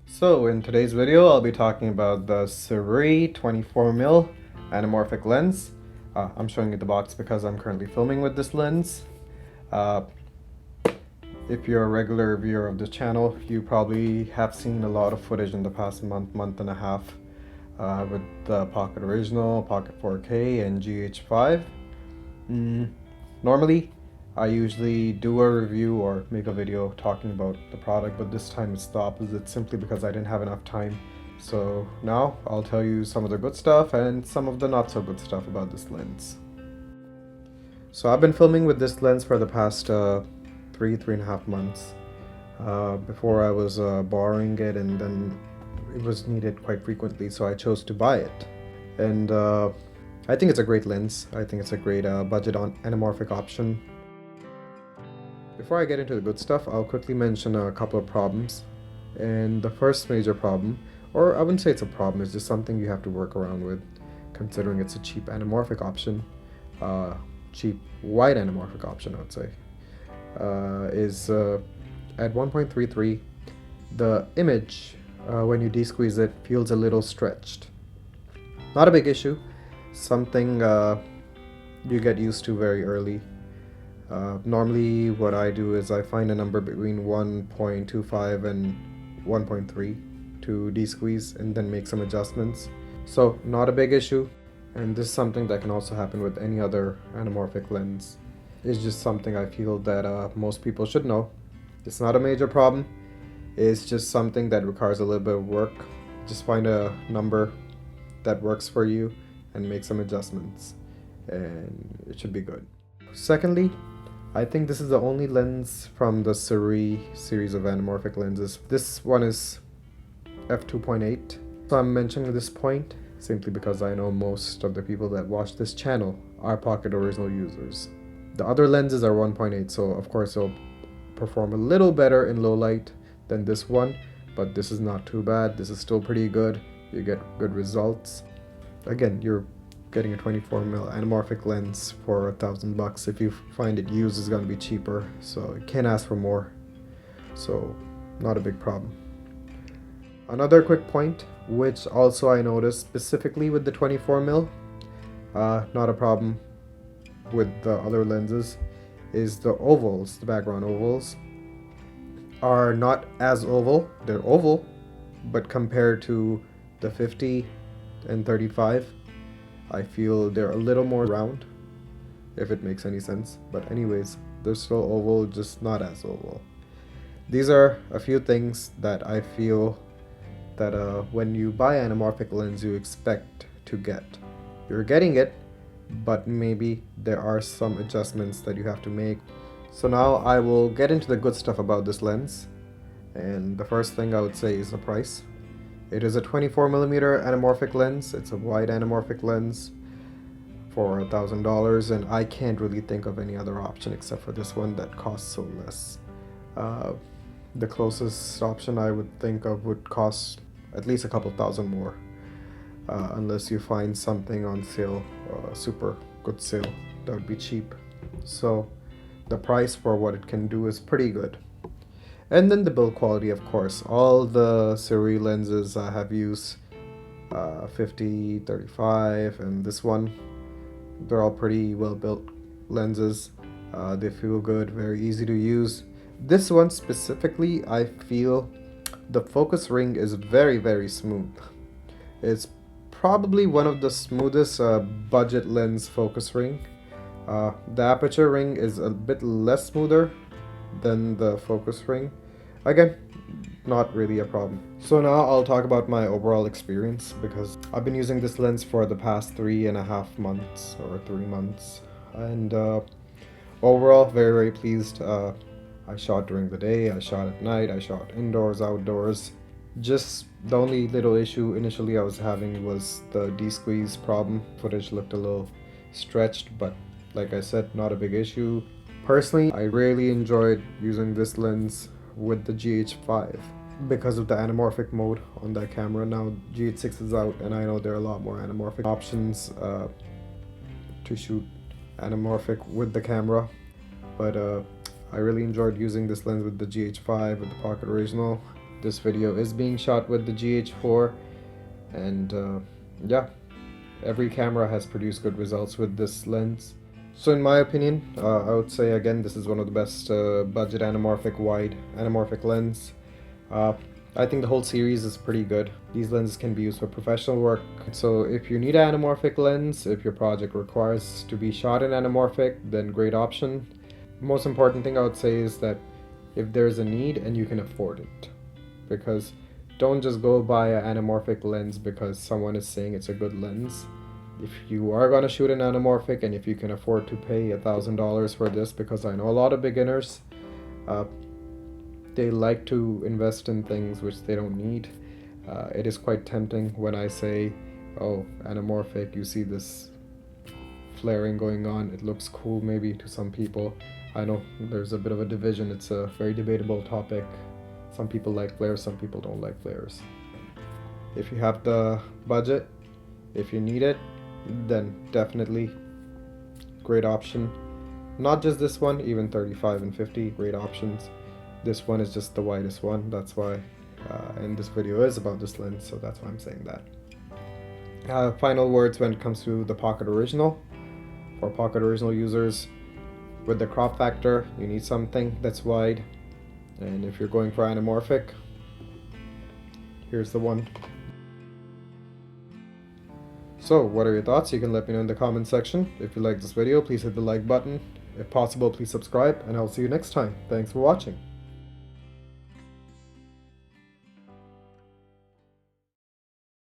So in today's video, I'll be talking about the Sirui 24mm anamorphic lens. I'm showing you the box because I'm currently filming with this lens. If you're a regular viewer of this channel, you probably have seen a lot of footage in the past month and a half with the Pocket Original, Pocket 4K, and GH5. Normally, I usually do a review or make a video talking about the product, but this time it's the opposite simply because I didn't have enough time. So now I'll tell you some of the good stuff and some of the not so good stuff about this lens. So I've been filming with this lens for the past 3.5 months. Before I was borrowing it, and then it was needed quite frequently, so I chose to buy it. And I think it's a great lens. I think it's a great budget anamorphic option. Before I get into the good stuff, I'll quickly mention a couple of problems. And the first major problem, or I wouldn't say it's a problem, it's just something you have to work around with, considering it's a cheap anamorphic option, cheap wide anamorphic option I would say, is at 1.33, the image, when you de-squeeze it, feels a little stretched. Not a big issue, something you get used to very early. Normally what I do is I find a number between 1.25 and 1.3 to de-squeeze and then make some adjustments. So not a big issue, and this is something that can also happen with any other anamorphic lens. It's just something I feel that most people should know. It's not a major problem, it's just something that requires a little bit of work. Just find a number that works for you and make some adjustments, and it should be good. Secondly, I think this is the only lens from the Sirui series of anamorphic lenses. This one is f2.8. So I'm mentioning this point simply because I know most of the people that watch this channel are Pocket Original users. The other lenses are 1.8, so of course it'll perform a little better in low light than this one, but this is not too bad. This is still pretty good. You get good results. Again, you're getting a 24mm anamorphic lens for $1,000. If you find it used, it's going to be cheaper, so you can't ask for more. So not a big problem. Another quick point, which also I noticed specifically with the 24mm, not a problem with the other lenses, is the ovals. The background ovals are not as oval. They're oval, but compared to the 50 and 35, I feel they're a little more round, if it makes any sense. But anyways, they're still oval, just not as oval. These are a few things that I feel that when you buy anamorphic lens you expect to get. You're getting it, but maybe there are some adjustments that you have to make. So now I will get into the good stuff about this lens. And the first thing I would say is the price. It is a 24mm anamorphic lens. It's a wide anamorphic lens for $1,000, and I can't really think of any other option except for this one that costs so less. The closest option I would think of would cost at least a couple thousand more, unless you find something on sale, super good sale, that would be cheap. So the price for what it can do is pretty good. And then the build quality, of course. All the Sirui lenses I have used, 50, 35, and this one, they're all pretty well built lenses. They feel good, very easy to use. This one specifically, I feel the focus ring is very, very smooth. It's probably one of the smoothest budget lens focus ring. The aperture ring is a bit less smoother than the focus ring. Again, not really a problem. So now I'll talk about my overall experience, because I've been using this lens for the past 3.5 months or 3 months, and overall very pleased. I shot during the day, I shot at night, I shot indoors, outdoors. Just the only little issue initially I was having was the de-squeeze problem. Footage looked a little stretched, but like I said, not a big issue. Personally, I really enjoyed using this lens with the GH5 because of the anamorphic mode on that camera. Now GH6 is out, and I know there are a lot more anamorphic options to shoot anamorphic with the camera, but I really enjoyed using this lens with the GH5, with the Pocket Original, This video is being shot with the GH4, and yeah, every camera has produced good results with this lens. So in my opinion, I would say again this is one of the best budget anamorphic wide anamorphic lens. I think the whole series is pretty good. These lenses can be used for professional work. So if you need an anamorphic lens, if your project requires to be shot in anamorphic, then great option. Most important thing I would say is that if there's a need and you can afford it, because don't just go buy an anamorphic lens because someone is saying it's a good lens. If you are gonna shoot an anamorphic and if you can afford to pay $1,000 for this, because I know a lot of beginners, they like to invest in things which they don't need. It is quite tempting when I say, oh, anamorphic, you see this flaring going on, it looks cool maybe to some people. I know there's a bit of a division, it's a very debatable topic. Some people like flares, some people don't like flares. If you have the budget, if you need it, then definitely great option. Not just this one, even 35 and 50, great options. This one is just the widest one, that's why, and this video is about this lens, so that's why I'm saying that. Final words when it comes to the Pocket Original. For Pocket Original users, with the crop factor, you need something that's wide, and if you're going for anamorphic, here's the one. So what are your thoughts? You can let me know in the comment section. If you like this video, please hit the like button. If possible, please subscribe, and I'll see you next time. Thanks for watching.